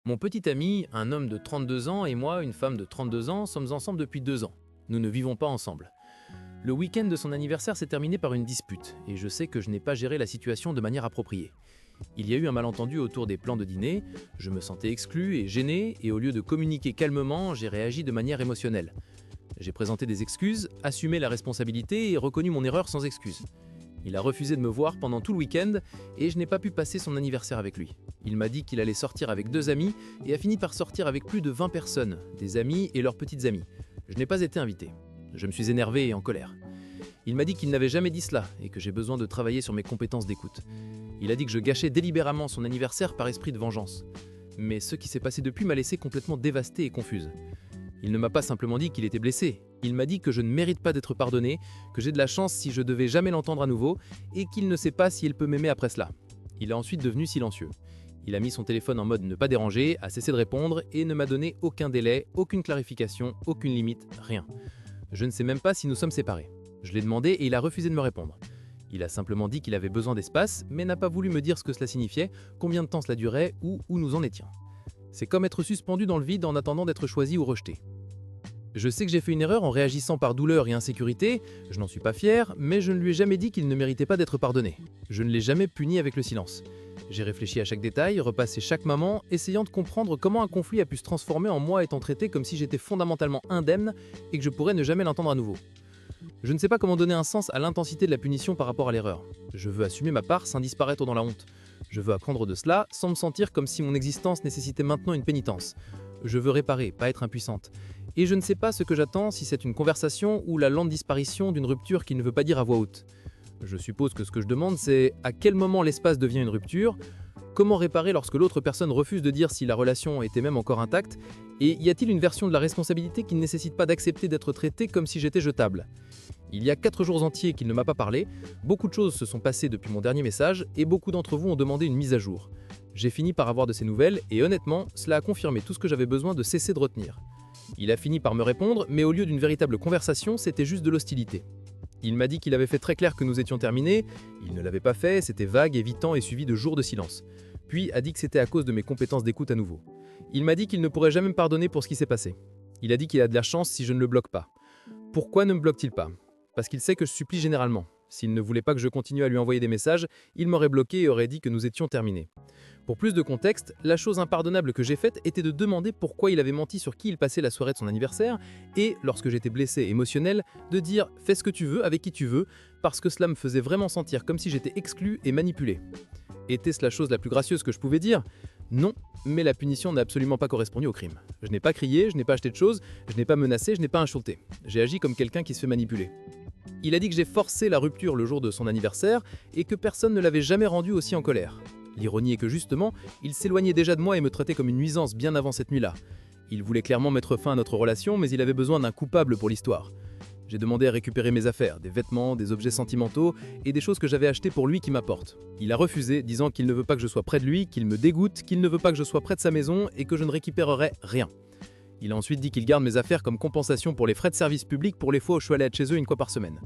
Mon petit ami, un homme de 32 ans, et moi, une femme de 32 ans, sommes ensemble depuis 2 ans. Nous ne vivons pas ensemble. Le week-end de son anniversaire s'est terminé par une dispute, et je sais que je n'ai pas géré la situation de manière appropriée. Il y a eu un malentendu autour des plans de dîner, je me sentais exclu et gêné, et au lieu de communiquer calmement, j'ai réagi de manière émotionnelle. J'ai présenté des excuses, assumé la responsabilité et reconnu mon erreur sans excuse. Il a refusé de me voir pendant tout le week-end et je n'ai pas pu passer son anniversaire avec lui. Il m'a dit qu'il allait sortir avec 2 amis et a fini par sortir avec plus de 20 personnes, des amis et leurs petites amies. Je n'ai pas été invité. Je me suis énervé et en colère. Il m'a dit qu'il n'avait jamais dit cela et que j'ai besoin de travailler sur mes compétences d'écoute. Il a dit que je gâchais délibérément son anniversaire par esprit de vengeance. Mais ce qui s'est passé depuis m'a laissé complètement dévastée et confuse. Il ne m'a pas simplement dit qu'il était blessé, il m'a dit que je ne mérite pas d'être pardonné, que j'ai de la chance si je devais jamais l'entendre à nouveau, et qu'il ne sait pas si il peut m'aimer après cela. Il est ensuite devenu silencieux. Il a mis son téléphone en mode ne pas déranger, a cessé de répondre et ne m'a donné aucun délai, aucune clarification, aucune limite, rien. Je ne sais même pas si nous sommes séparés. Je l'ai demandé et il a refusé de me répondre. Il a simplement dit qu'il avait besoin d'espace, mais n'a pas voulu me dire ce que cela signifiait, combien de temps cela durait ou où nous en étions. C'est comme être suspendu dans le vide en attendant d'être choisi ou rejeté. Je sais que j'ai fait une erreur en réagissant par douleur et insécurité, je n'en suis pas fier, mais je ne lui ai jamais dit qu'il ne méritait pas d'être pardonné. Je ne l'ai jamais puni avec le silence. J'ai réfléchi à chaque détail, repassé chaque moment, essayant de comprendre comment un conflit a pu se transformer en moi étant traité comme si j'étais fondamentalement indemne et que je pourrais ne jamais l'entendre à nouveau. Je ne sais pas comment donner un sens à l'intensité de la punition par rapport à l'erreur. Je veux assumer ma part sans disparaître dans la honte. Je veux apprendre de cela sans me sentir comme si mon existence nécessitait maintenant une pénitence. Je veux réparer, pas être impuissante. Et je ne sais pas ce que j'attends, si c'est une conversation ou la lente disparition d'une rupture qu'il ne veut pas dire à voix haute. Je suppose que ce que je demande, c'est à quel moment l'espace devient une rupture, comment réparer lorsque l'autre personne refuse de dire si la relation était même encore intacte, et y a-t-il une version de la responsabilité qui ne nécessite pas d'accepter d'être traité comme si j'étais jetable. Il y a 4 jours entiers qu'il ne m'a pas parlé, beaucoup de choses se sont passées depuis mon dernier message, et beaucoup d'entre vous ont demandé une mise à jour. J'ai fini par avoir de ces nouvelles, et honnêtement, cela a confirmé tout ce que j'avais besoin de cesser de retenir. Il a fini par me répondre, mais au lieu d'une véritable conversation, c'était juste de l'hostilité. Il m'a dit qu'il avait fait très clair que nous étions terminés, il ne l'avait pas fait, c'était vague, évitant et suivi de jours de silence. Puis a dit que c'était à cause de mes compétences d'écoute à nouveau. Il m'a dit qu'il ne pourrait jamais me pardonner pour ce qui s'est passé. Il a dit qu'il a de la chance si je ne le bloque pas. Pourquoi ne me bloque-t-il pas? Parce qu'il sait que je supplie généralement. S'il ne voulait pas que je continue à lui envoyer des messages, il m'aurait bloqué et aurait dit que nous étions terminés. Pour plus de contexte, la chose impardonnable que j'ai faite était de demander pourquoi il avait menti sur qui il passait la soirée de son anniversaire et, lorsque j'étais blessé émotionnel, de dire « fais ce que tu veux avec qui tu veux » parce que cela me faisait vraiment sentir comme si j'étais exclu et manipulé. Était-ce la chose la plus gracieuse que je pouvais dire? Non, mais la punition n'a absolument pas correspondu au crime. Je n'ai pas crié, je n'ai pas acheté de choses, je n'ai pas menacé, je n'ai pas insulté. J'ai agi comme quelqu'un qui se fait manipuler. Il a dit que j'ai forcé la rupture le jour de son anniversaire et que personne ne l'avait jamais rendu aussi en colère. L'ironie est que justement, il s'éloignait déjà de moi et me traitait comme une nuisance bien avant cette nuit-là. Il voulait clairement mettre fin à notre relation, mais il avait besoin d'un coupable pour l'histoire. J'ai demandé à récupérer mes affaires, des vêtements, des objets sentimentaux et des choses que j'avais achetées pour lui qui m'apportent. Il a refusé, disant qu'il ne veut pas que je sois près de lui, qu'il me dégoûte, qu'il ne veut pas que je sois près de sa maison et que je ne récupérerai rien. Il a ensuite dit qu'il garde mes affaires comme compensation pour les frais de service public pour les fois où je suis allé être chez eux une fois par semaine.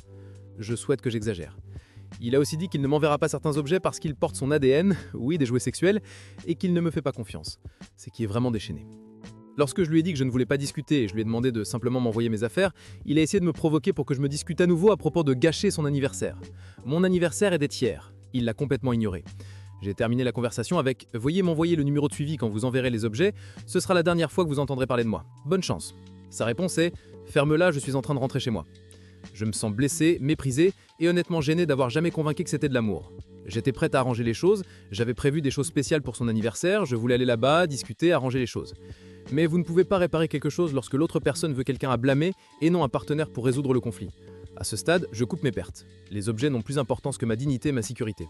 Je souhaite que j'exagère. Il a aussi dit qu'il ne m'enverra pas certains objets parce qu'ils portent son ADN, oui, des jouets sexuels, et qu'il ne me fait pas confiance. C'est qui est vraiment déchaîné. Lorsque je lui ai dit que je ne voulais pas discuter et je lui ai demandé de simplement m'envoyer mes affaires, il a essayé de me provoquer pour que je me discute à nouveau à propos de gâcher son anniversaire. Mon anniversaire est d'être hier. Il l'a complètement ignoré. J'ai terminé la conversation avec « Veuillez m'envoyer le numéro de suivi quand vous enverrez les objets, ce sera la dernière fois que vous entendrez parler de moi. Bonne chance ». Sa réponse est « Ferme-la, je suis en train de rentrer chez moi ». Je me sens blessé, méprisé et honnêtement gêné d'avoir jamais convaincu que c'était de l'amour. J'étais prête à arranger les choses, j'avais prévu des choses spéciales pour son anniversaire, je voulais aller là-bas, discuter, arranger les choses. Mais vous ne pouvez pas réparer quelque chose lorsque l'autre personne veut quelqu'un à blâmer et non un partenaire pour résoudre le conflit. À ce stade, je coupe mes pertes. Les objets n'ont plus d'importance que ma dignité et ma sécurité.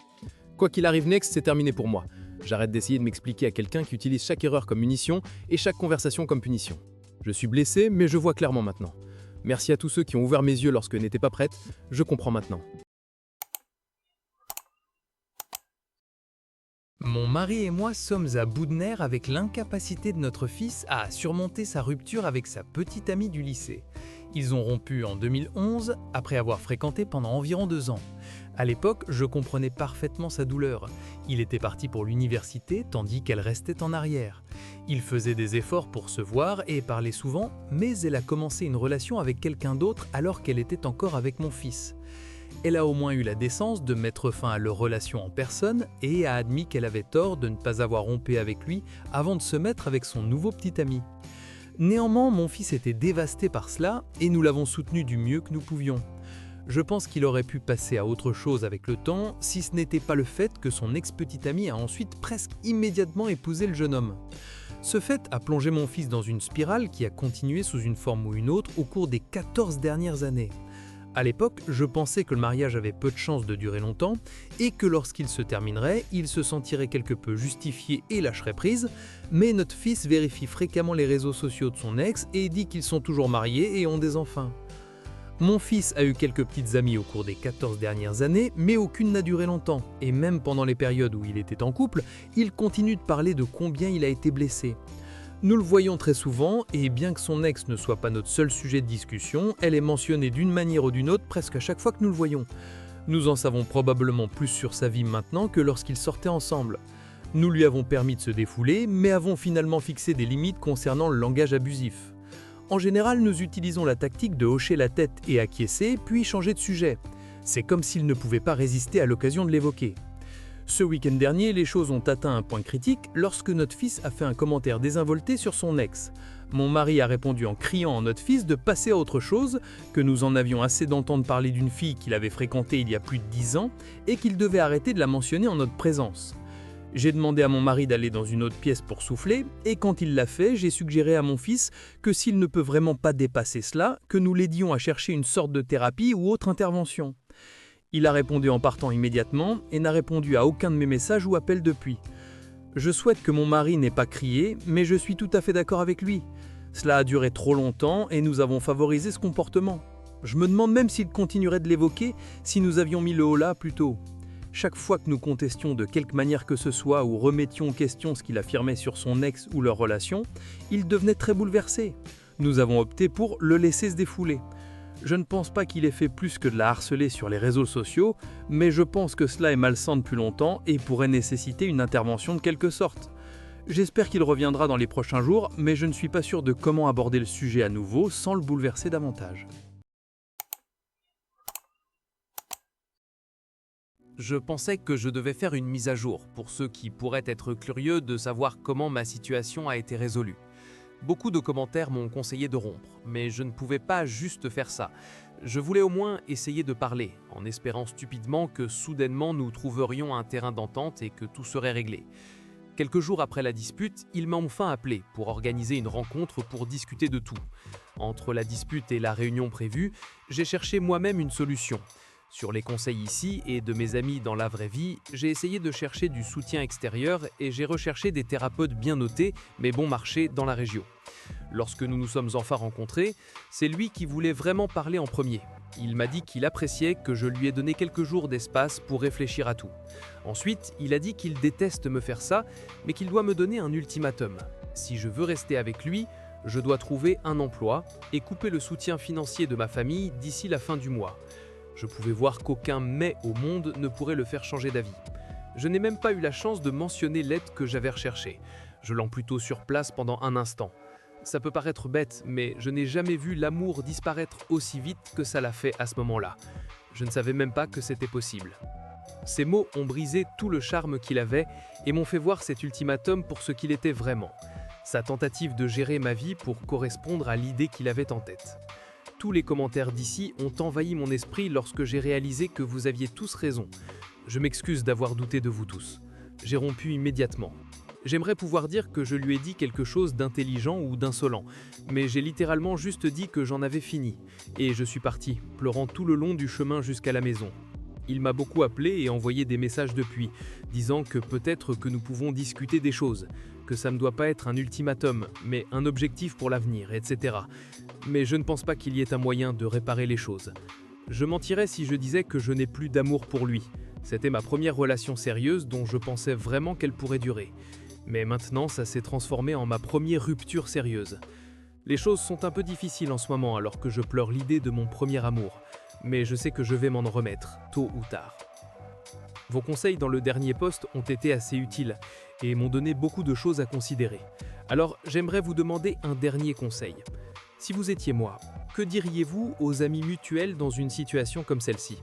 Quoi qu'il arrive next, c'est terminé pour moi. J'arrête d'essayer de m'expliquer à quelqu'un qui utilise chaque erreur comme munition et chaque conversation comme punition. Je suis blessé, mais je vois clairement maintenant. Merci à tous ceux qui ont ouvert mes yeux lorsque je n'étais pas prête, je comprends maintenant. Mon mari et moi sommes à bout de nerfs avec l'incapacité de notre fils à surmonter sa rupture avec sa petite amie du lycée. Ils ont rompu en 2011 après avoir fréquenté pendant environ 2 ans. À l'époque, je comprenais parfaitement sa douleur. Il était parti pour l'université tandis qu'elle restait en arrière. Il faisait des efforts pour se voir et parlait souvent, mais elle a commencé une relation avec quelqu'un d'autre alors qu'elle était encore avec mon fils. Elle a au moins eu la décence de mettre fin à leur relation en personne et a admis qu'elle avait tort de ne pas avoir rompu avec lui avant de se mettre avec son nouveau petit ami. Néanmoins, mon fils était dévasté par cela et nous l'avons soutenu du mieux que nous pouvions. Je pense qu'il aurait pu passer à autre chose avec le temps si ce n'était pas le fait que son ex-petit ami a ensuite presque immédiatement épousé le jeune homme. Ce fait a plongé mon fils dans une spirale qui a continué sous une forme ou une autre au cours des 14 dernières années. À l'époque, je pensais que le mariage avait peu de chances de durer longtemps et que lorsqu'il se terminerait, il se sentirait quelque peu justifié et lâcherait prise, mais notre fils vérifie fréquemment les réseaux sociaux de son ex et dit qu'ils sont toujours mariés et ont des enfants. Mon fils a eu quelques petites amies au cours des 14 dernières années, mais aucune n'a duré longtemps, et même pendant les périodes où il était en couple, il continue de parler de combien il a été blessé. Nous le voyons très souvent, et bien que son ex ne soit pas notre seul sujet de discussion, elle est mentionnée d'une manière ou d'une autre presque à chaque fois que nous le voyons. Nous en savons probablement plus sur sa vie maintenant que lorsqu'ils sortaient ensemble. Nous lui avons permis de se défouler, mais avons finalement fixé des limites concernant le langage abusif. En général, nous utilisons la tactique de hocher la tête et acquiescer, puis changer de sujet. C'est comme s'il ne pouvait pas résister à l'occasion de l'évoquer. Ce week-end dernier, les choses ont atteint un point critique lorsque notre fils a fait un commentaire désinvolté sur son ex. Mon mari a répondu en criant à notre fils de passer à autre chose, que nous en avions assez d'entendre parler d'une fille qu'il avait fréquentée il y a plus de 10 ans et qu'il devait arrêter de la mentionner en notre présence. J'ai demandé à mon mari d'aller dans une autre pièce pour souffler, et quand il l'a fait, j'ai suggéré à mon fils que s'il ne peut vraiment pas dépasser cela, que nous l'aidions à chercher une sorte de thérapie ou autre intervention. Il a répondu en partant immédiatement et n'a répondu à aucun de mes messages ou appels depuis. Je souhaite que mon mari n'ait pas crié, mais je suis tout à fait d'accord avec lui. Cela a duré trop longtemps et nous avons favorisé ce comportement. Je me demande même s'il continuerait de l'évoquer si nous avions mis le holà plus tôt. Chaque fois que nous contestions de quelque manière que ce soit ou remettions en question ce qu'il affirmait sur son ex ou leur relation, il devenait très bouleversé. Nous avons opté pour le laisser se défouler. Je ne pense pas qu'il ait fait plus que de la harceler sur les réseaux sociaux, mais je pense que cela est malsain depuis longtemps et pourrait nécessiter une intervention de quelque sorte. J'espère qu'il reviendra dans les prochains jours, mais je ne suis pas sûr de comment aborder le sujet à nouveau sans le bouleverser davantage. Je pensais que je devais faire une mise à jour pour ceux qui pourraient être curieux de savoir comment ma situation a été résolue. Beaucoup de commentaires m'ont conseillé de rompre, mais je ne pouvais pas juste faire ça. Je voulais au moins essayer de parler, en espérant stupidement que soudainement nous trouverions un terrain d'entente et que tout serait réglé. Quelques jours après la dispute, il m'a enfin appelé pour organiser une rencontre pour discuter de tout. Entre la dispute et la réunion prévue, j'ai cherché moi-même une solution. Sur les conseils ici et de mes amis dans la vraie vie, j'ai essayé de chercher du soutien extérieur et j'ai recherché des thérapeutes bien notés mais bon marché dans la région. Lorsque nous nous sommes enfin rencontrés, c'est lui qui voulait vraiment parler en premier. Il m'a dit qu'il appréciait que je lui ai donné quelques jours d'espace pour réfléchir à tout. Ensuite, il a dit qu'il déteste me faire ça, mais qu'il doit me donner un ultimatum. Si je veux rester avec lui, je dois trouver un emploi et couper le soutien financier de ma famille d'ici la fin du mois. Je pouvais voir qu'aucun « mais » au monde ne pourrait le faire changer d'avis. Je n'ai même pas eu la chance de mentionner l'aide que j'avais recherchée. Je l'en plutôt sur place pendant un instant. Ça peut paraître bête, mais je n'ai jamais vu l'amour disparaître aussi vite que ça l'a fait à ce moment-là. Je ne savais même pas que c'était possible. Ces mots ont brisé tout le charme qu'il avait et m'ont fait voir cet ultimatum pour ce qu'il était vraiment. Sa tentative de gérer ma vie pour correspondre à l'idée qu'il avait en tête. Tous les commentaires d'ici ont envahi mon esprit lorsque j'ai réalisé que vous aviez tous raison. Je m'excuse d'avoir douté de vous tous. J'ai rompu immédiatement. J'aimerais pouvoir dire que je lui ai dit quelque chose d'intelligent ou d'insolent, mais j'ai littéralement juste dit que j'en avais fini. Et je suis parti, pleurant tout le long du chemin jusqu'à la maison. Il m'a beaucoup appelé et envoyé des messages depuis, disant que peut-être que nous pouvons discuter des choses, que ça ne doit pas être un ultimatum, mais un objectif pour l'avenir, etc. Mais je ne pense pas qu'il y ait un moyen de réparer les choses. Je mentirais si je disais que je n'ai plus d'amour pour lui. C'était ma première relation sérieuse dont je pensais vraiment qu'elle pourrait durer. Mais maintenant, ça s'est transformé en ma première rupture sérieuse. Les choses sont un peu difficiles en ce moment alors que je pleure l'idée de mon premier amour. Mais je sais que je vais m'en remettre, tôt ou tard. Vos conseils dans le dernier post ont été assez utiles et m'ont donné beaucoup de choses à considérer. Alors, j'aimerais vous demander un dernier conseil. Si vous étiez moi, que diriez-vous aux amis mutuels dans une situation comme celle-ci ?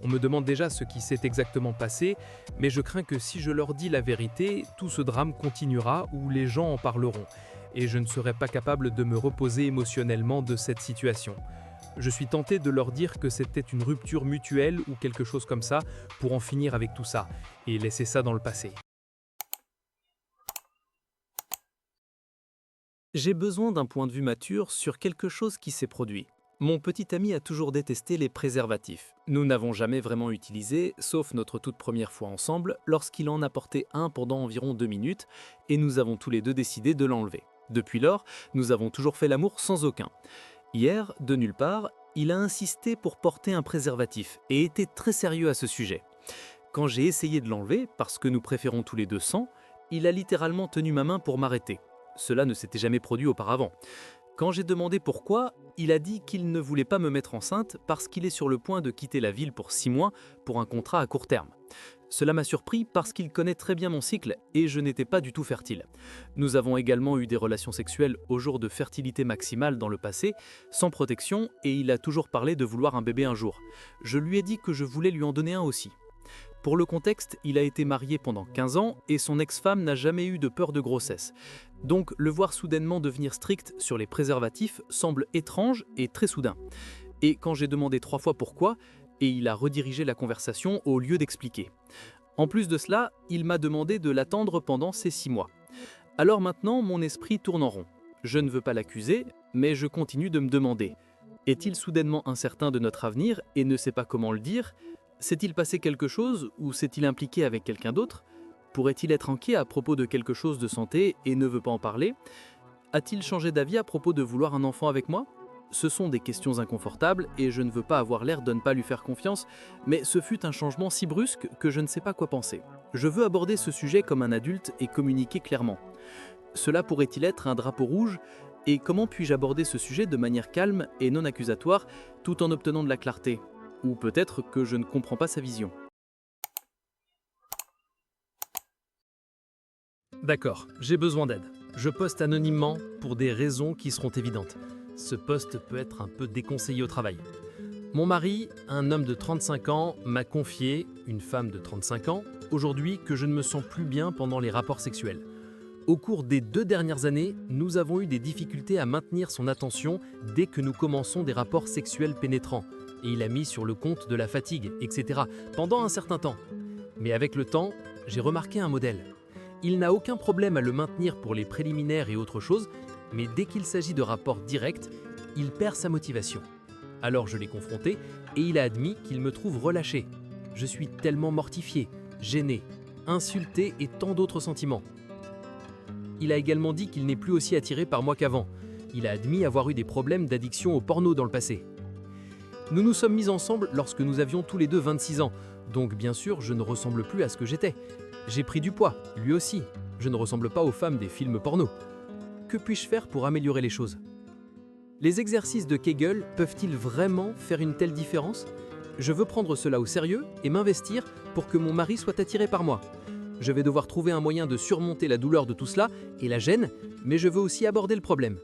On me demande déjà ce qui s'est exactement passé, mais je crains que si je leur dis la vérité, tout ce drame continuera ou les gens en parleront, et je ne serai pas capable de me reposer émotionnellement de cette situation. Je suis tenté de leur dire que c'était une rupture mutuelle ou quelque chose comme ça pour en finir avec tout ça, et laisser ça dans le passé. J'ai besoin d'un point de vue mature sur quelque chose qui s'est produit. Mon petit ami a toujours détesté les préservatifs. Nous n'avons jamais vraiment utilisé, sauf notre toute première fois ensemble, lorsqu'il en a porté un pendant environ 2 minutes, et nous avons tous les deux décidé de l'enlever. Depuis lors, nous avons toujours fait l'amour sans aucun. Hier, de nulle part, il a insisté pour porter un préservatif, et était très sérieux à ce sujet. Quand j'ai essayé de l'enlever, parce que nous préférons tous les deux sans, il a littéralement tenu ma main pour m'arrêter. Cela ne s'était jamais produit auparavant. Quand j'ai demandé pourquoi, il a dit qu'il ne voulait pas me mettre enceinte parce qu'il est sur le point de quitter la ville pour 6 mois pour un contrat à court terme. Cela m'a surpris parce qu'il connaît très bien mon cycle et je n'étais pas du tout fertile. Nous avons également eu des relations sexuelles au jour de fertilité maximale dans le passé, sans protection, et il a toujours parlé de vouloir un bébé un jour. Je lui ai dit que je voulais lui en donner un aussi. Pour le contexte, il a été marié pendant 15 ans et son ex-femme n'a jamais eu de peur de grossesse. Donc le voir soudainement devenir strict sur les préservatifs semble étrange et très soudain. Et quand j'ai demandé 3 fois pourquoi, et il a redirigé la conversation au lieu d'expliquer. En plus de cela, il m'a demandé de l'attendre pendant ces 6 mois. Alors maintenant, mon esprit tourne en rond. Je ne veux pas l'accuser, mais je continue de me demander. Est-il soudainement incertain de notre avenir et ne sait pas comment le dire ? S'est-il passé quelque chose ou s'est-il impliqué avec quelqu'un d'autre ? Pourrait-il être inquiet à propos de quelque chose de santé et ne veut pas en parler ? A-t-il changé d'avis à propos de vouloir un enfant avec moi ? Ce sont des questions inconfortables et je ne veux pas avoir l'air de ne pas lui faire confiance, mais ce fut un changement si brusque que je ne sais pas quoi penser. Je veux aborder ce sujet comme un adulte et communiquer clairement. Cela pourrait-il être un drapeau rouge ? Et comment puis-je aborder ce sujet de manière calme et non accusatoire tout en obtenant de la clarté ? Ou peut-être que je ne comprends pas sa vision. D'accord, j'ai besoin d'aide. Je poste anonymement pour des raisons qui seront évidentes. Ce poste peut être un peu déconseillé au travail. Mon mari, un homme de 35 ans, m'a confié, une femme de 35 ans, aujourd'hui que je ne me sens plus bien pendant les rapports sexuels. Au cours des 2 dernières années, nous avons eu des difficultés à maintenir son attention dès que nous commençons des rapports sexuels pénétrants. Et il a mis sur le compte de la fatigue, etc. pendant un certain temps. Mais avec le temps, j'ai remarqué un modèle. Il n'a aucun problème à le maintenir pour les préliminaires et autres choses, mais dès qu'il s'agit de rapports directs, il perd sa motivation. Alors je l'ai confronté et il a admis qu'il me trouve relâché. Je suis tellement mortifié, gêné, insulté et tant d'autres sentiments. Il a également dit qu'il n'est plus aussi attiré par moi qu'avant. Il a admis avoir eu des problèmes d'addiction au porno dans le passé. Nous nous sommes mis ensemble lorsque nous avions tous les deux 26 ans, donc bien sûr je ne ressemble plus à ce que j'étais. J'ai pris du poids, lui aussi. Je ne ressemble pas aux femmes des films porno. Que puis-je faire pour améliorer les choses ? Les exercices de Kegel peuvent-ils vraiment faire une telle différence ? Je veux prendre cela au sérieux et m'investir pour que mon mari soit attiré par moi. Je vais devoir trouver un moyen de surmonter la douleur de tout cela et la gêne, mais je veux aussi aborder le problème.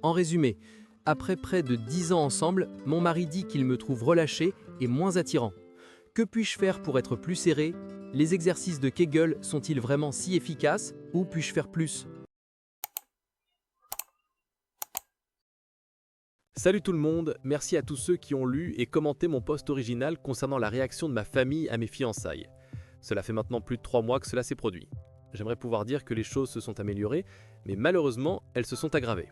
En résumé, après près de 10 ans ensemble, mon mari dit qu'il me trouve relâché et moins attirant. Que puis-je faire pour être plus serré ? Les exercices de Kegel sont-ils vraiment si efficaces ou puis-je faire plus ? Salut tout le monde, merci à tous ceux qui ont lu et commenté mon post original concernant la réaction de ma famille à mes fiançailles. Cela fait maintenant plus de 3 mois que cela s'est produit. J'aimerais pouvoir dire que les choses se sont améliorées, mais malheureusement, elles se sont aggravées.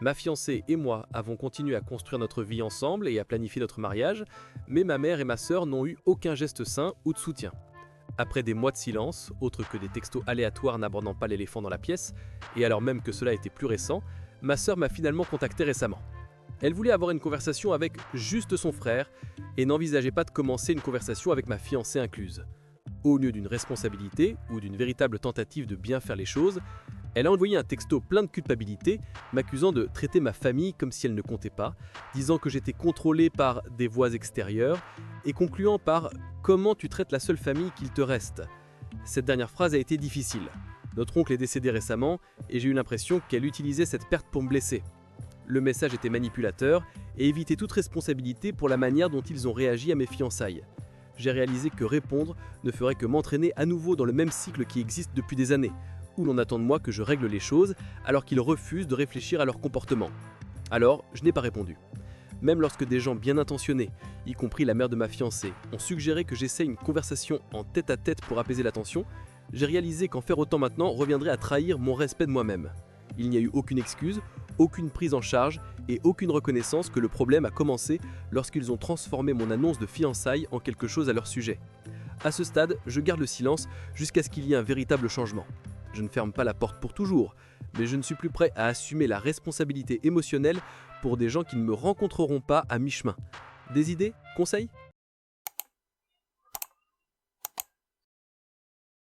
Ma fiancée et moi avons continué à construire notre vie ensemble et à planifier notre mariage, mais ma mère et ma sœur n'ont eu aucun geste sain ou de soutien. Après des mois de silence, autres que des textos aléatoires n'abordant pas l'éléphant dans la pièce, et alors même que cela était plus récent, ma sœur m'a finalement contacté récemment. Elle voulait avoir une conversation avec juste son frère et n'envisageait pas de commencer une conversation avec ma fiancée incluse. Au lieu d'une responsabilité ou d'une véritable tentative de bien faire les choses, Elle a envoyé un texto plein de culpabilité, m'accusant de traiter ma famille comme si elle ne comptait pas, disant que j'étais contrôlé par des voix extérieures, et concluant par « Comment tu traites la seule famille qu'il te reste ?» Cette dernière phrase a été difficile. Notre oncle est décédé récemment, et j'ai eu l'impression qu'elle utilisait cette perte pour me blesser. Le message était manipulateur, et évitait toute responsabilité pour la manière dont ils ont réagi à mes fiançailles. J'ai réalisé que répondre ne ferait que m'entraîner à nouveau dans le même cycle qui existe depuis des années, où l'on attend de moi que je règle les choses alors qu'ils refusent de réfléchir à leur comportement. Alors, je n'ai pas répondu. Même lorsque des gens bien intentionnés, y compris la mère de ma fiancée, ont suggéré que j'essaie une conversation en tête-à-tête pour apaiser la tension, j'ai réalisé qu'en faire autant maintenant reviendrait à trahir mon respect de moi-même. Il n'y a eu aucune excuse, aucune prise en charge et aucune reconnaissance que le problème a commencé lorsqu'ils ont transformé mon annonce de fiançailles en quelque chose à leur sujet. À ce stade, je garde le silence jusqu'à ce qu'il y ait un véritable changement. Je ne ferme pas la porte pour toujours, mais je ne suis plus prêt à assumer la responsabilité émotionnelle pour des gens qui ne me rencontreront pas à mi-chemin. Des idées? Conseils?